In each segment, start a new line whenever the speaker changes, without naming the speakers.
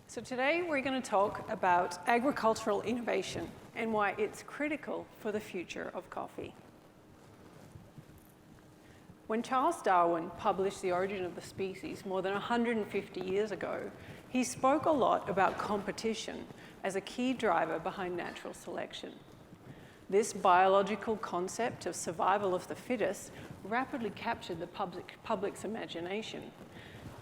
So today we're going to talk about agricultural innovation and why it's critical for the future of coffee. When Charles Darwin published The Origin of the Species more than 150 years ago, he spoke a lot about competition as a key driver behind natural selection. This biological concept of survival of the fittest rapidly captured the public's imagination.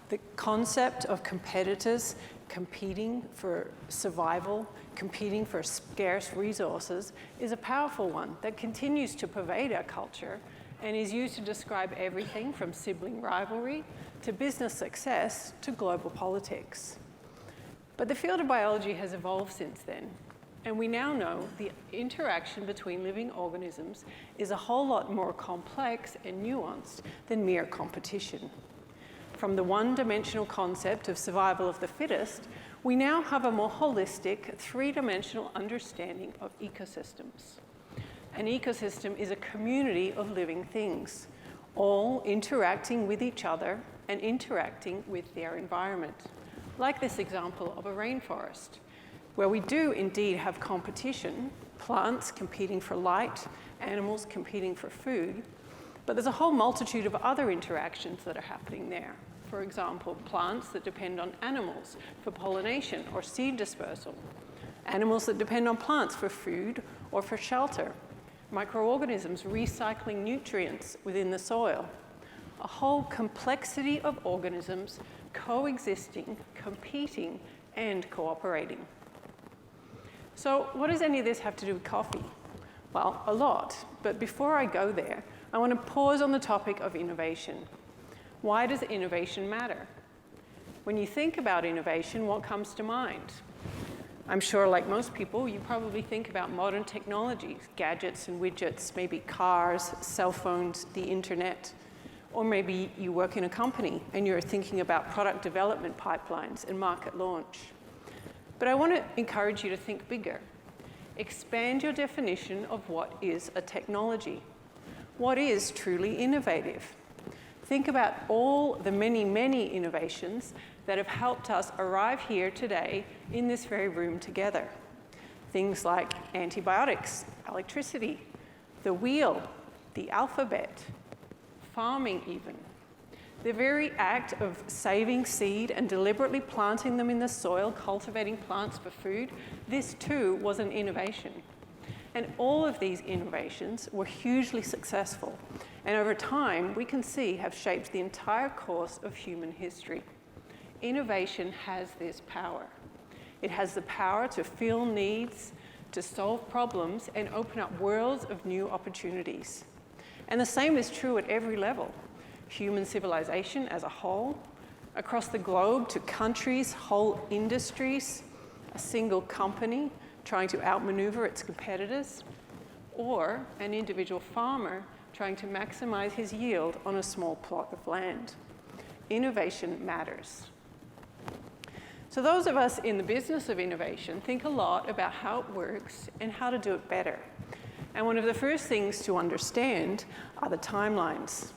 The concept of competitors competing for survival, competing for scarce resources, is a powerful one that continues to pervade our culture and is used to describe everything from sibling rivalry to business success to global politics. But the field of biology has evolved since then, and we now know the interaction between living organisms is a whole lot more complex and nuanced than mere competition. From the one-dimensional concept of survival of the fittest, we now have a more holistic, three-dimensional understanding of ecosystems. An ecosystem is a community of living things, all interacting with each other and interacting with their environment, like this example of a rainforest, where we do indeed have competition, plants competing for light, animals competing for food, but there's a whole multitude of other interactions that are happening there. For example, plants that depend on animals for pollination or seed dispersal, animals that depend on plants for food or for shelter, microorganisms recycling nutrients within the soil, a whole complexity of organisms coexisting, competing, and cooperating. So what does any of this have to do with coffee? Well, a lot, but before I go there, I want to pause on the topic of innovation. Why does innovation matter? When you think about innovation, what comes to mind? I'm sure, like most people, you probably think about modern technologies, gadgets and widgets, maybe cars, cell phones, the internet, or maybe you work in a company and you're thinking about product development pipelines and market launch. But I want to encourage you to think bigger. Expand your definition of what is a technology. What is truly innovative? Think about all the many, many innovations that have helped us arrive here today in this very room together. Things like antibiotics, electricity, the wheel, the alphabet, farming even. The very act of saving seed and deliberately planting them in the soil, cultivating plants for food, this too was an innovation. And all of these innovations were hugely successful, and over time, we can see have shaped the entire course of human history. Innovation has this power. It has the power to fill needs, to solve problems, and open up worlds of new opportunities. And the same is true at every level. Human civilization as a whole, across the globe to countries, whole industries, a single company trying to outmaneuver its competitors, or an individual farmer trying to maximize his yield on a small plot of land. Innovation matters. So those of us in the business of innovation think a lot about how it works and how to do it better. And one of the first things to understand are the timelines.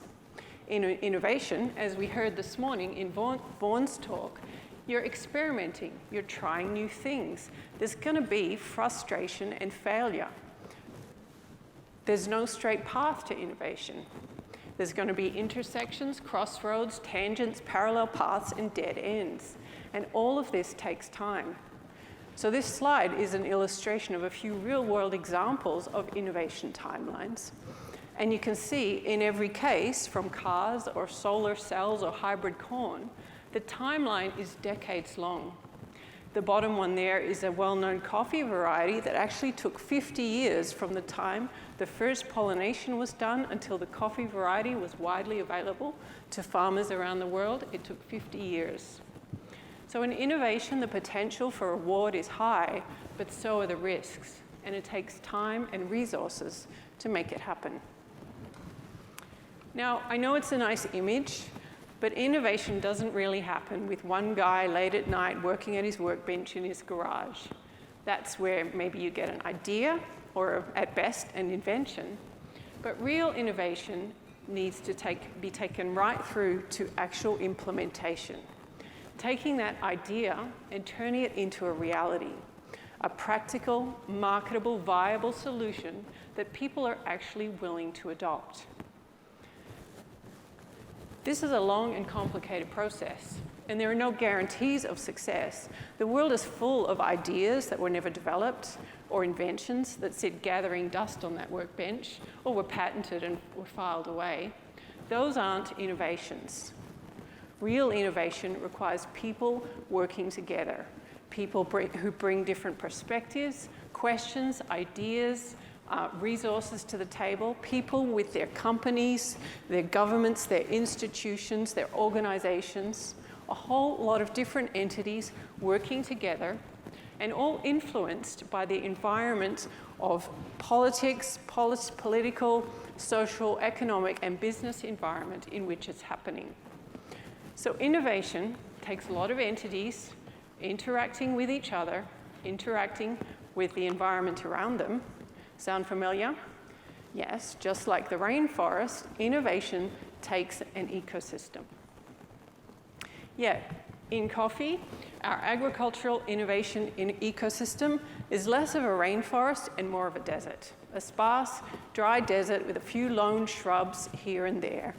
In innovation, as we heard this morning in Vaughan's talk, you're experimenting, you're trying new things. There's going to be frustration and failure. There's no straight path to innovation. There's going to be intersections, crossroads, tangents, parallel paths, and dead ends. And all of this takes time. So this slide is an illustration of a few real-world examples of innovation timelines. And you can see in every case, from cars or solar cells or hybrid corn, the timeline is decades long. The bottom one there is a well-known coffee variety that actually took 50 years from the time the first pollination was done until the coffee variety was widely available to farmers around the world. It took 50 years. So in innovation, the potential for reward is high, but so are the risks, and it takes time and resources to make it happen. Now, I know it's a nice image, but innovation doesn't really happen with one guy late at night working at his workbench in his garage. That's where maybe you get an idea, or at best, an invention. But real innovation needs to be taken right through to actual implementation. taking that idea and turning it into a reality, a practical, marketable, viable solution that people are actually willing to adopt. This is a long and complicated process, and there are no guarantees of success. The world is full of ideas that were never developed, or inventions that sit gathering dust on that workbench, or were patented and were filed away. Those aren't innovations. Real innovation requires people working together, people who bring different perspectives, questions, ideas, resources to the table, people with their companies, their governments, their institutions, their organizations, a whole lot of different entities working together, and all influenced by the environment of politics, political, social, economic, and business environment in which it's happening. So innovation takes a lot of entities interacting with each other, interacting with the environment around them. Sound familiar? Yes, just like the rainforest, innovation takes an ecosystem. Yet, in coffee, our agricultural innovation in ecosystem is less of a rainforest and more of a desert, a sparse, dry desert with a few lone shrubs here and there.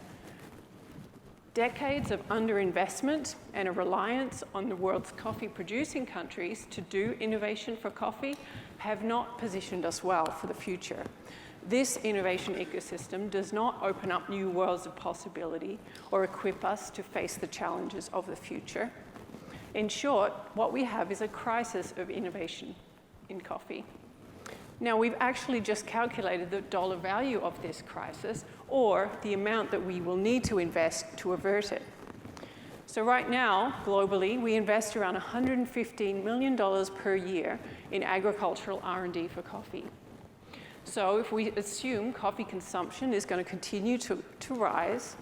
Decades of underinvestment and a reliance on the world's coffee-producing countries to do innovation for coffee have not positioned us well for the future. This innovation ecosystem does not open up new worlds of possibility or equip us to face the challenges of the future. In short, what we have is a crisis of innovation in coffee. Now, we've actually just calculated the dollar value of this crisis, or the amount that we will need to invest to avert it. So right now, globally, we invest around $115 million per year in agricultural R&D for coffee. So if we assume coffee consumption is going to continue to rise,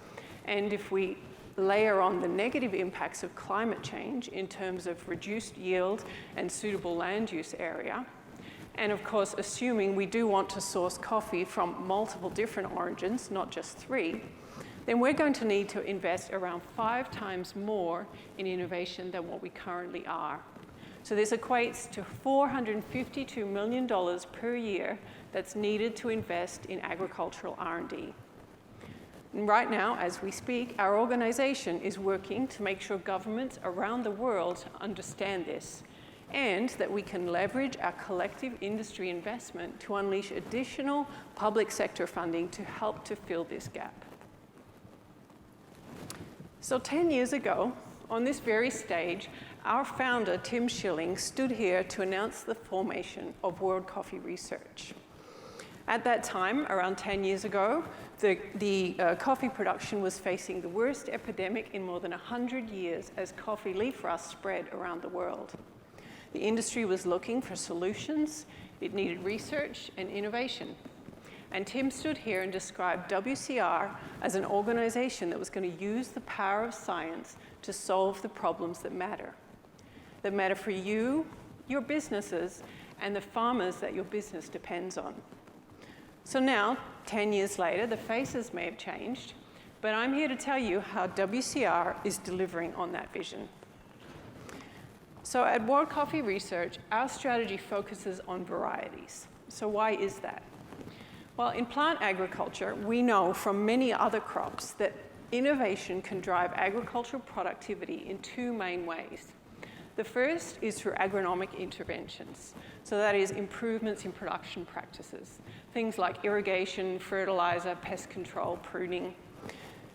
and if we layer on the negative impacts of climate change in terms of reduced yield and suitable land use area, and of course, assuming we do want to source coffee from multiple different origins, not just 3, then we're going to need to invest around 5 times more in innovation than what we currently are. So this equates to $452 million per year that's needed to invest in agricultural R&D. And right now, as we speak, our organization is working to make sure governments around the world understand this, and that we can leverage our collective industry investment to unleash additional public sector funding to help to fill this gap. So 10 years ago, on this very stage, our founder, Tim Schilling, stood here to announce the formation of World Coffee Research. At that time, around 10 years ago, the coffee production was facing the worst epidemic in more than 100 years as coffee leaf rust spread around the world. The industry was looking for solutions. It needed research and innovation. And Tim stood here and described WCR as an organization that was going to use the power of science to solve the problems that matter for you, your businesses, and the farmers that your business depends on. So now, 10 years later, the faces may have changed, but I'm here to tell you how WCR is delivering on that vision. So at World Coffee Research, our strategy focuses on varieties. So why is that? Well, in plant agriculture, we know from many other crops that innovation can drive agricultural productivity in 2 main ways. The first is through agronomic interventions. So that is improvements in production practices, things like irrigation, fertilizer, pest control, pruning.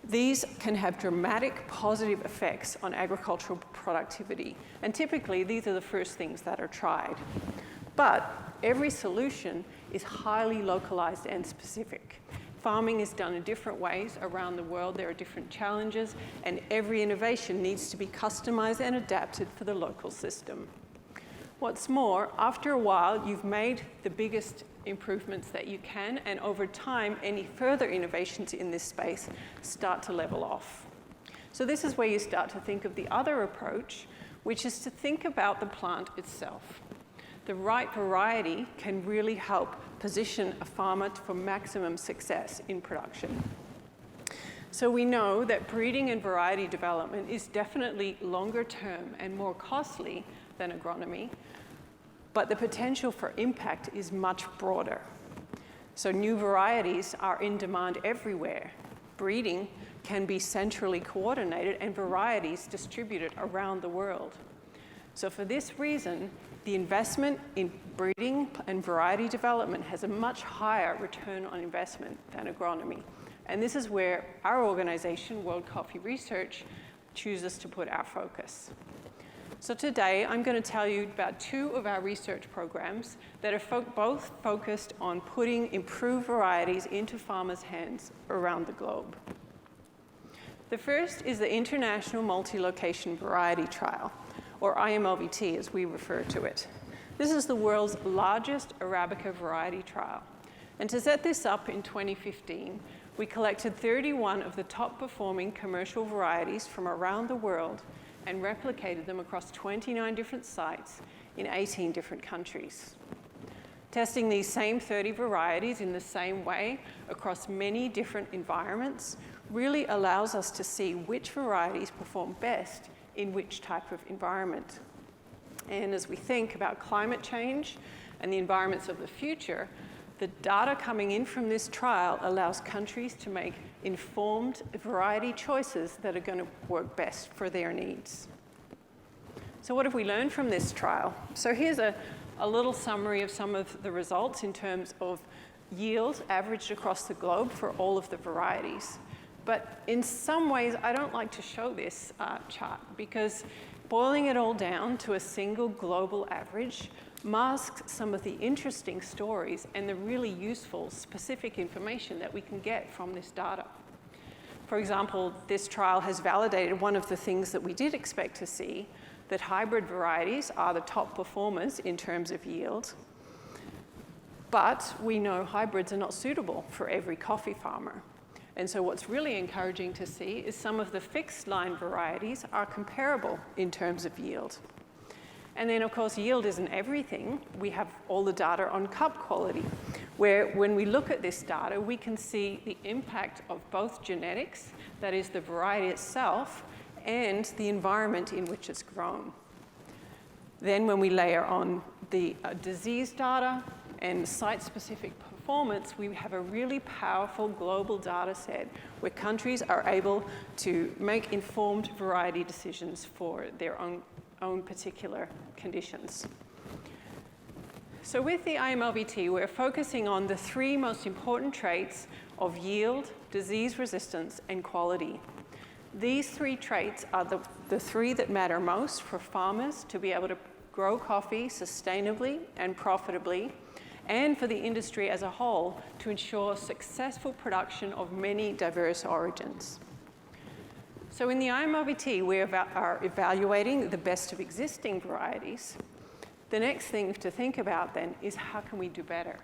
These can have dramatic positive effects on agricultural productivity, and typically these are the first things that are tried. But every solution is highly localized and specific. Farming is done in different ways around the world. There are different challenges, and every innovation needs to be customized and adapted for the local system. What's more, after a while, you've made the biggest improvements that you can, and over time, any further innovations in this space start to level off. So this is where you start to think of the other approach, which is to think about the plant itself. The right variety can really help position a farmer for maximum success in production. So we know that breeding and variety development is definitely longer term and more costly than agronomy, but the potential for impact is much broader. So new varieties are in demand everywhere. Breeding can be centrally coordinated and varieties distributed around the world. So for this reason, the investment in breeding and variety development has a much higher return on investment than agronomy. And this is where our organization, World Coffee Research, chooses to put our focus. So today, I'm going to tell you about two of our research programs that are both focused on putting improved varieties into farmers' hands around the globe. The first is the International Multi-Location Variety Trial, or IMLVT as we refer to it. This is the world's largest Arabica variety trial. And to set this up in 2015, we collected 31 of the top performing commercial varieties from around the world and replicated them across 29 different sites in 18 different countries. Testing these same 30 varieties in the same way across many different environments really allows us to see which varieties perform best in which type of environment. And as we think about climate change and the environments of the future, the data coming in from this trial allows countries to make informed variety choices that are going to work best for their needs. So what have we learned from this trial? So here's a little summary of some of the results in terms of yield averaged across the globe for all of the varieties. But in some ways, I don't like to show this chart because boiling it all down to a single global average masks some of the interesting stories and the really useful specific information that we can get from this data. For example, this trial has validated one of the things that we did expect to see, that hybrid varieties are the top performers in terms of yield. But we know hybrids are not suitable for every coffee farmer. And so what's really encouraging to see is some of the fixed line varieties are comparable in terms of yield. And then, of course, yield isn't everything. We have all the data on cup quality, where when we look at this data, we can see the impact of both genetics, that is the variety itself, and the environment in which it's grown. Then when we layer on the disease data and site-specific performance, we have a really powerful global data set where countries are able to make informed variety decisions for their own particular conditions. So with the IMLVT, we're focusing on the three most important traits of yield, disease resistance, and quality. These three traits are the three that matter most for farmers to be able to grow coffee sustainably and profitably, and for the industry as a whole to ensure successful production of many diverse origins. So in the IMLVT, we are evaluating the best of existing varieties. The next thing to think about then is how can we do better?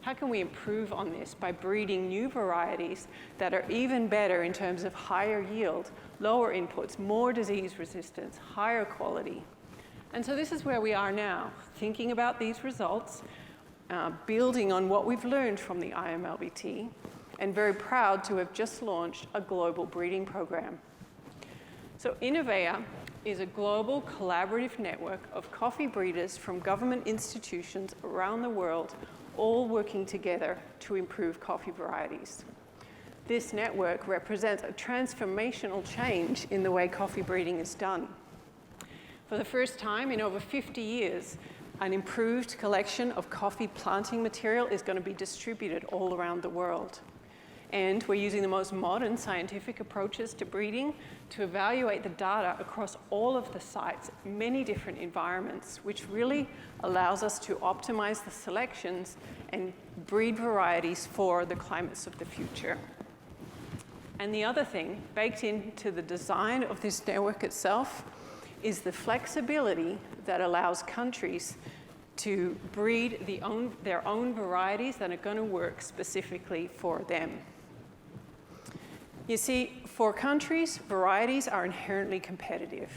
How can we improve on this by breeding new varieties that are even better in terms of higher yield, lower inputs, more disease resistance, higher quality? And so this is where we are now, thinking about these results, building on what we've learned from the IMLVT, and very proud to have just launched a global breeding program. So Innovea is a global collaborative network of coffee breeders from government institutions around the world, all working together to improve coffee varieties. This network represents a transformational change in the way coffee breeding is done. For the first time in over 50 years, an improved collection of coffee planting material is going to be distributed all around the world. And we're using the most modern scientific approaches to breeding to evaluate the data across all of the sites, many different environments, which really allows us to optimize the selections and breed varieties for the climates of the future. And the other thing, baked into the design of this network itself, is the flexibility that allows countries to breed their own varieties that are going to work specifically for them. You see, for countries, varieties are inherently competitive.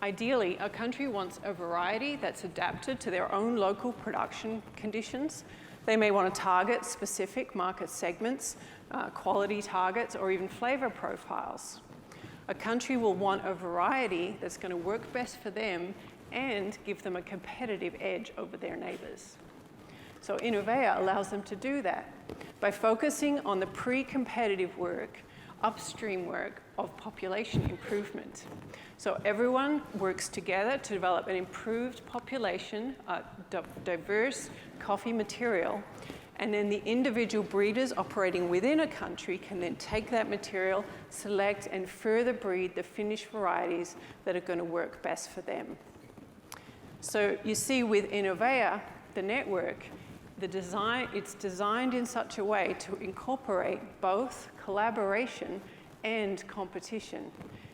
Ideally, a country wants a variety that's adapted to their own local production conditions, They may want to target specific market segments, quality targets, or even flavor profiles. A country will want a variety that's going to work best for them and give them a competitive edge over their neighbors. So Innovea allows them to do that by focusing on the pre-competitive work, upstream work of population improvement. So everyone works together to develop an improved population, diverse coffee material, and then the individual breeders operating within a country can then take that material, select, and further breed the finished varieties that are going to work best for them. So you see with Innovea, the network, it's designed in such a way to incorporate both collaboration and competition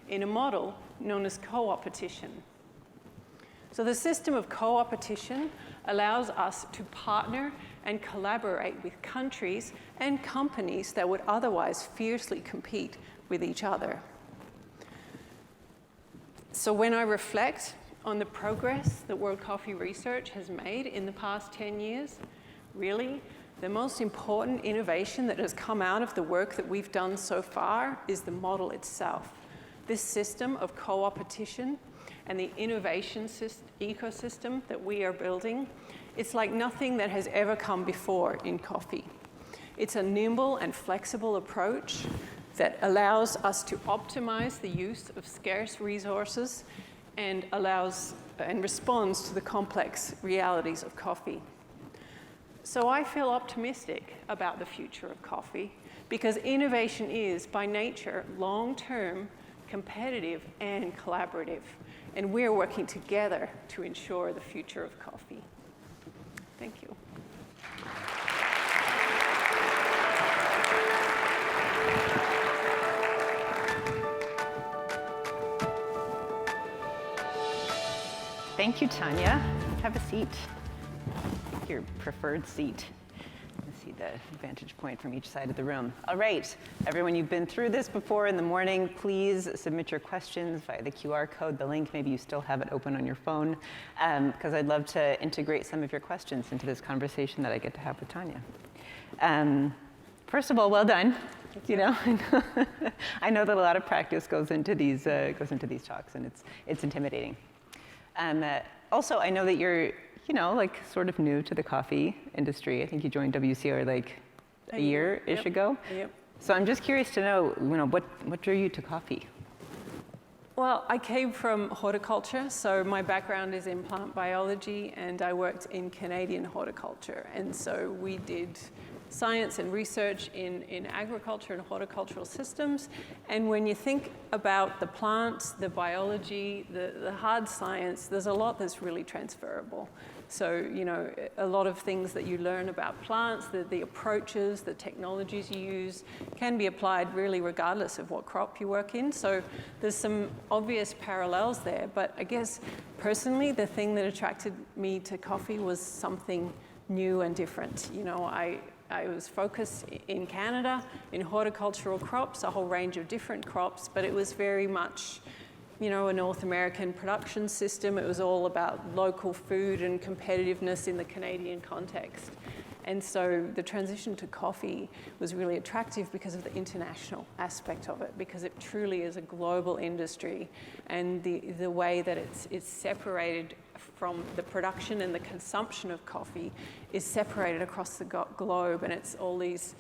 in a model known as co-opetition. So the system of co-opetition allows us to partner and collaborate with countries and companies that would otherwise fiercely compete with each other. So when I reflect on the progress that World Coffee Research has made in the past 10 years, really, the most important innovation that has come out of the work that we've done so far is the model itself. This system of co-opetition and the innovation ecosystem that we are building, it's like nothing that has ever come before in coffee. It's a nimble and flexible approach that allows us to optimize the use of scarce resources and responds to the complex realities of coffee. So I feel optimistic about the future of coffee because innovation is, by nature, long-term, competitive, and collaborative. And we're working together to ensure the future of coffee. Thank you.
Thank you, Tania. Have a seat. Your preferred seat. See the vantage point from each side of the room. All right, everyone, you've been through this before in the morning. Please submit your questions via the QR code, the link. Maybe you still have it open on your phone, because I'd love to integrate some of your questions into this conversation that I get to have with Tania. First of all, well done. You know, I know that a lot of practice goes into these talks, and it's intimidating. Also, I know that you're like sort of new to the coffee industry. I think you joined WCR like a year-ish ago.
Yep.
So I'm just curious to know, what drew you to coffee?
Well, I came from horticulture, so my background is in plant biology, and I worked in Canadian horticulture. And so we did science and research in agriculture and horticultural systems. And when you think about the plants, the biology, the hard science, there's a lot that's really transferable. So, a lot of things that you learn about plants, the approaches, the technologies you use can be applied really regardless of what crop you work in. So there's some obvious parallels there. But I guess personally, the thing that attracted me to coffee was something new and different. I was focused in Canada in horticultural crops, a whole range of different crops, but it was very much, a North American production system. It was all about local food and competitiveness in the Canadian context. And so the transition to coffee was really attractive because of the international aspect of it, because it truly is a global industry, and the way that it's separated from the production and the consumption of coffee is separated across the globe, and it's all there's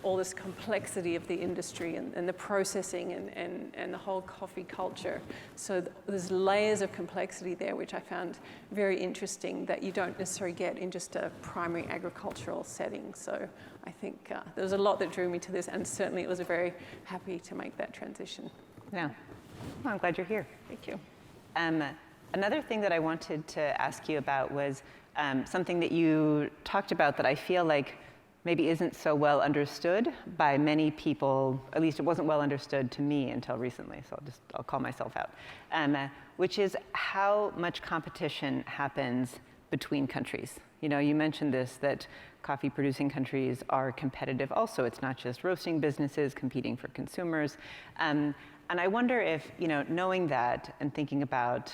all this complexity of the industry and the processing and the whole coffee culture. So there's layers of complexity there, which I found very interesting, that you don't necessarily get in just a primary agricultural setting. So I think there was a lot that drew me to this, and certainly it was very happy to make that transition.
Yeah. Well, I'm glad you're here.
Thank you.
Another thing that I wanted to ask you about was something that you talked about that I feel like maybe isn't so well understood by many people. At least it wasn't well understood to me until recently, so I'll call myself out, which is how much competition happens between countries. You mentioned this, that coffee producing countries are competitive also. It's not just roasting businesses competing for consumers. And I wonder if, knowing that and thinking about,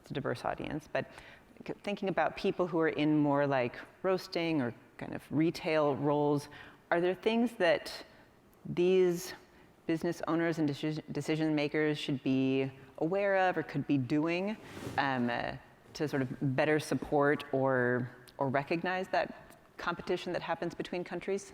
it's a diverse audience, but thinking about people who are in more like roasting or kind of retail roles. Are there things that these business owners and decision makers should be aware of or could be doing to sort of better support or recognize that competition that happens between countries?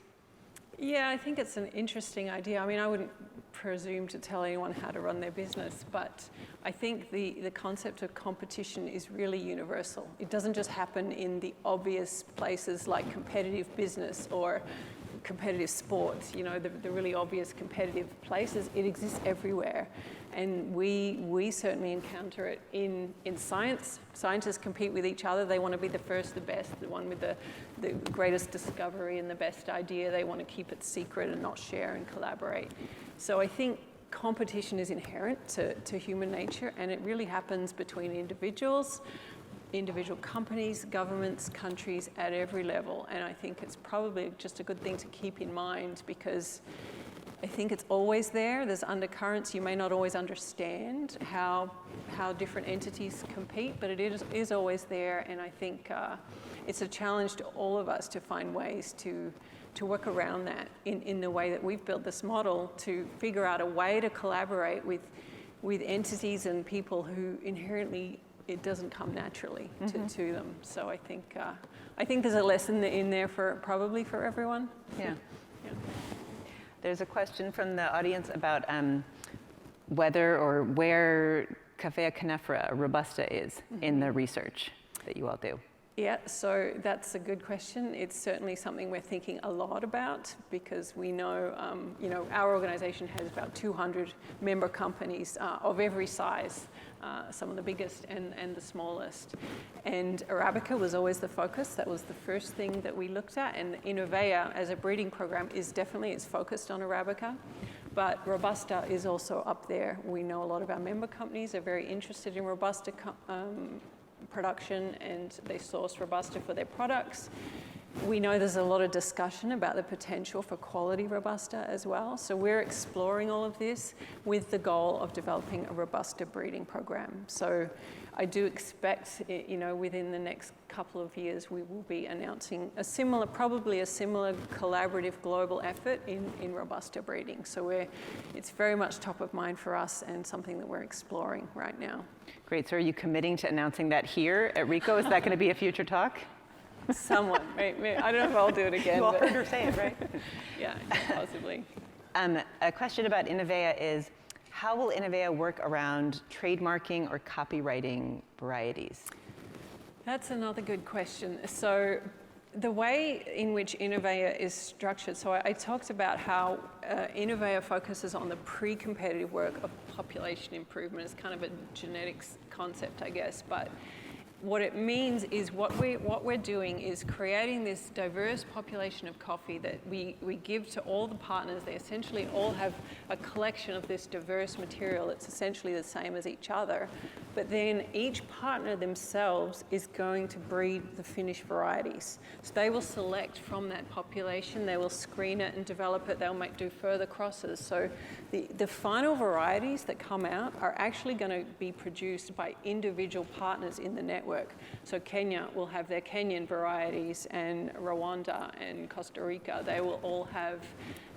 Yeah, I think it's an interesting idea. I mean, I wouldn't presume to tell anyone how to run their business, but I think the concept of competition is really universal. It doesn't just happen in the obvious places like competitive business or competitive sports, you know, the really obvious competitive places. It exists everywhere. And we certainly encounter it in science. Scientists compete with each other. They want to be the first, the best, the one with the greatest discovery and the best idea. They want to keep it secret and not share and collaborate. So I think competition is inherent to human nature, and it really happens between individuals, individual companies, governments, countries at every level. And I think it's probably just a good thing to keep in mind, because I think it's always there. There's undercurrents. You may not always understand how different entities compete, but it is always there. And I think it's a challenge to all of us to find ways to work around that in the way that we've built this model, to figure out a way to collaborate with entities and people who inherently it doesn't come naturally to them. So I think there's a lesson in there probably for everyone.
Yeah. Yeah. There's a question from the audience about whether or where Coffea canephora Robusta is in the research that you all do.
Yeah, so that's a good question. It's certainly something we're thinking a lot about, because we know, our organization has about 200 member companies of every size, some of the biggest and the smallest. And Arabica was always the focus. That was the first thing that we looked at. And Innovea, as a breeding program, it's focused on Arabica. But Robusta is also up there. We know a lot of our member companies are very interested in Robusta production, and they source Robusta for their products. We know there's a lot of discussion about the potential for quality Robusta as well. So we're exploring all of this with the goal of developing a Robusta breeding program. So I do expect, within the next couple of years, we will be announcing probably a similar collaborative global effort in Robusta breeding. So it's very much top of mind for us and something that we're exploring right now.
Great. So are you committing to announcing that here at RICO? Is that going to be a future talk?
Somewhat. Maybe. I don't know if I'll do it again.
You all heard her say it, right?
Yeah, possibly.
A question about Innovea is, how will Innovea work around trademarking or copyrighting varieties? That's
another good question. So the way in which Innovea is structured, so I talked about how Innovea focuses on the pre-competitive work of population improvement. It's kind of a genetics concept, I guess, but what it means is what we're doing is creating this diverse population of coffee that we give to all the partners. They essentially all have a collection of this diverse material. It's essentially the same as each other. But then each partner themselves is going to breed the finished varieties. So they will select from that population. They will screen it and develop it. They'll do further crosses. So the final varieties that come out are actually going to be produced by individual partners in the network. So Kenya will have their Kenyan varieties, and Rwanda and Costa Rica, they will all have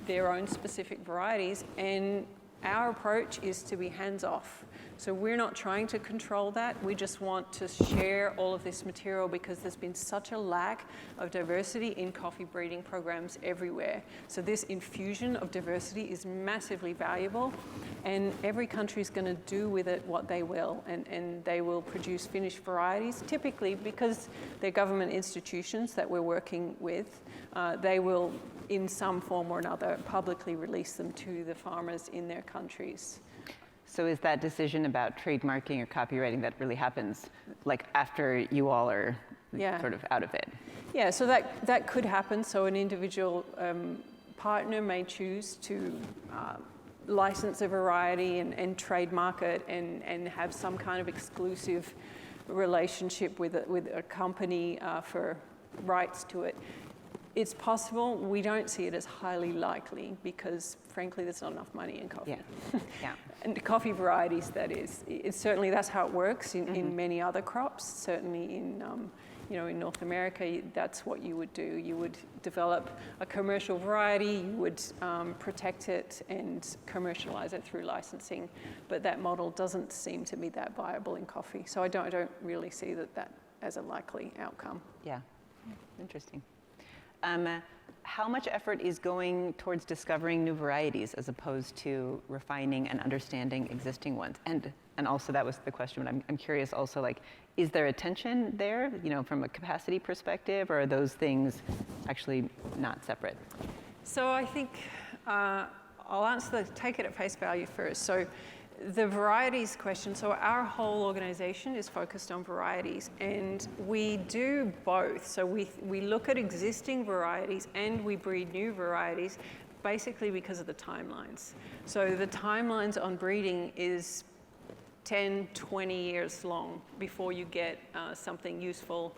their own specific varieties, and our approach is to be hands-off. So we're not trying to control that. We just want to share all of this material because there's been such a lack of diversity in coffee breeding programs everywhere. So this infusion of diversity is massively valuable, and every country is going to do with it what they will, and they will produce finished varieties. Typically, because they're government institutions that we're working with, they will, in some form or another, publicly release them to the farmers in their countries.
So is that decision about trademarking or copywriting that really happens like after you all are sort of out of it?
Yeah, so that could happen. So an individual partner may choose to license a variety and trademark it and have some kind of exclusive relationship with a company for rights to it. It's possible. We don't see it as highly likely because, frankly, there's not enough money in coffee.
Yeah. Yeah.
And coffee varieties, that is. It's certainly that's how it works in many other crops. Certainly in North America, that's what you would do. You would develop a commercial variety, you would protect it and commercialize it through licensing. But that model doesn't seem to be that viable in coffee. So I don't really see that as a likely outcome.
Yeah, interesting. How much effort is going towards discovering new varieties as opposed to refining and understanding existing ones? And also that was the question, but I'm curious also, like, is there a tension there, from a capacity perspective, or are those things actually not separate?
So I think I'll take it at face value first. So the varieties question, so our whole organization is focused on varieties, and we do both. So we look at existing varieties and we breed new varieties, basically because of the timelines. So the timelines on breeding is 10, 20 years long before you get something useful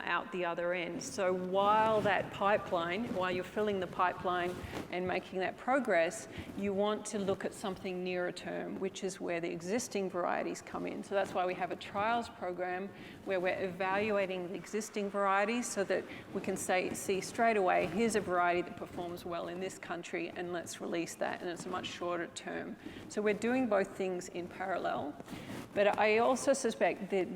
out the other end. So while you're filling the pipeline and making that progress, you want to look at something nearer term, which is where the existing varieties come in. So that's why we have a trials program where we're evaluating the existing varieties so that we can see straight away, here's a variety that performs well in this country, and let's release that, and it's a much shorter term. So we're doing both things in parallel. But I also suspect that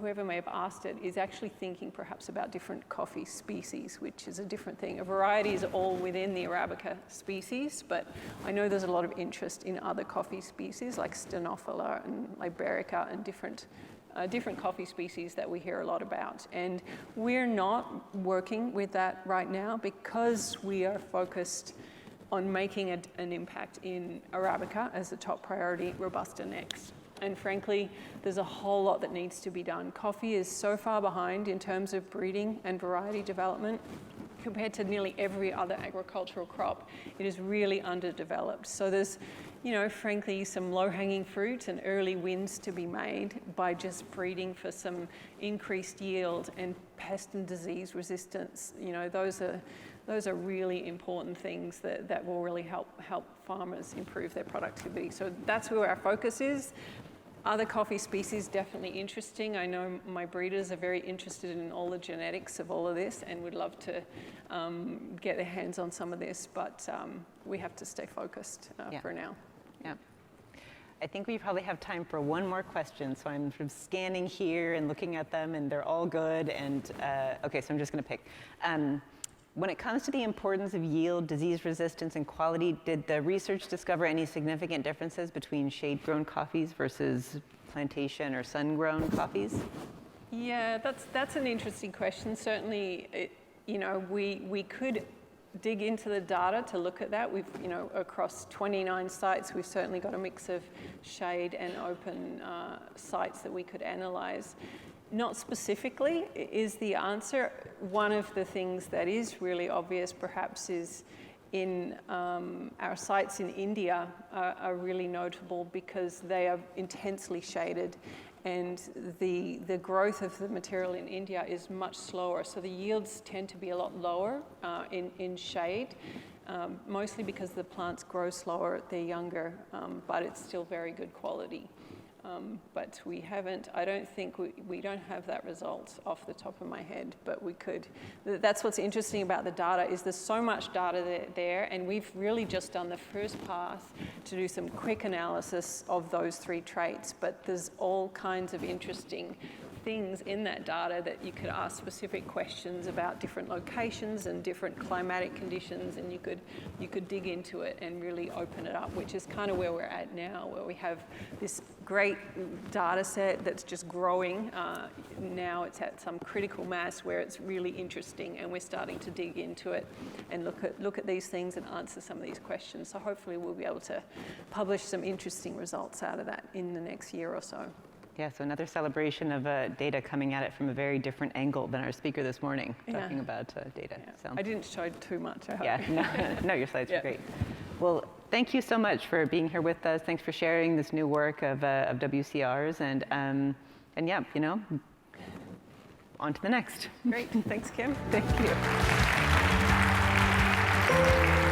whoever may have asked it is actually thinking perhaps about different coffee species, which is a different thing. A variety is all within the Arabica species, but I know there's a lot of interest in other coffee species like Stenophila and Liberica and different coffee species that we hear a lot about. And we're not working with that right now because we are focused on making an impact in Arabica as the top priority, Robusta next. And frankly, there's a whole lot that needs to be done. Coffee is so far behind in terms of breeding and variety development compared to nearly every other agricultural crop. It is really underdeveloped. So there's, frankly, some low-hanging fruit and early wins to be made by just breeding for some increased yield and pest and disease resistance. Those are really important things that will really help farmers improve their productivity. So that's where our focus is. Other coffee species, definitely interesting. I know my breeders are very interested in all the genetics of all of this and would love to get their hands on some of this, but we have to stay focused for now.
Yeah. I think we probably have time for one more question. So I'm sort of scanning here and looking at them, and they're all good. And okay, so I'm just going to pick. When it comes to the importance of yield, disease resistance, and quality, did the research discover any significant differences between shade-grown coffees versus plantation or sun-grown coffees?
Yeah, that's an interesting question. Certainly, we could dig into the data to look at that. We've, across 29 sites, we've certainly got a mix of shade and open sites that we could analyze. Not specifically is the answer. One of the things that is really obvious perhaps is in our sites in India are really notable because they are intensely shaded, and the growth of the material in India is much slower. So the yields tend to be a lot lower in shade, mostly because the plants grow slower, they're younger, but it's still very good quality. But I don't think we don't have that result off the top of my head, but we could. That's what's interesting about the data, is there's so much data there, and we've really just done the first pass to do some quick analysis of those three traits, but there's all kinds of interesting things in that data that you could ask specific questions about different locations and different climatic conditions, and you could dig into it and really open it up, which is kind of where we're at now, where we have this great data set that's just growing. Now it's at some critical mass where it's really interesting, and we're starting to dig into it and look at these things and answer some of these questions. So hopefully we'll be able to publish some interesting results out of that in the next year or so.
Yeah, so another celebration of data coming at it from a very different angle than our speaker this morning, talking about data.
Yeah.
So.
I didn't show too much, I hope.
Yeah, no, your slides were great. Well, thank you so much for being here with us. Thanks for sharing this new work of WCRs, and yeah, on to the next.
Great, thanks, Kim.
Thank you.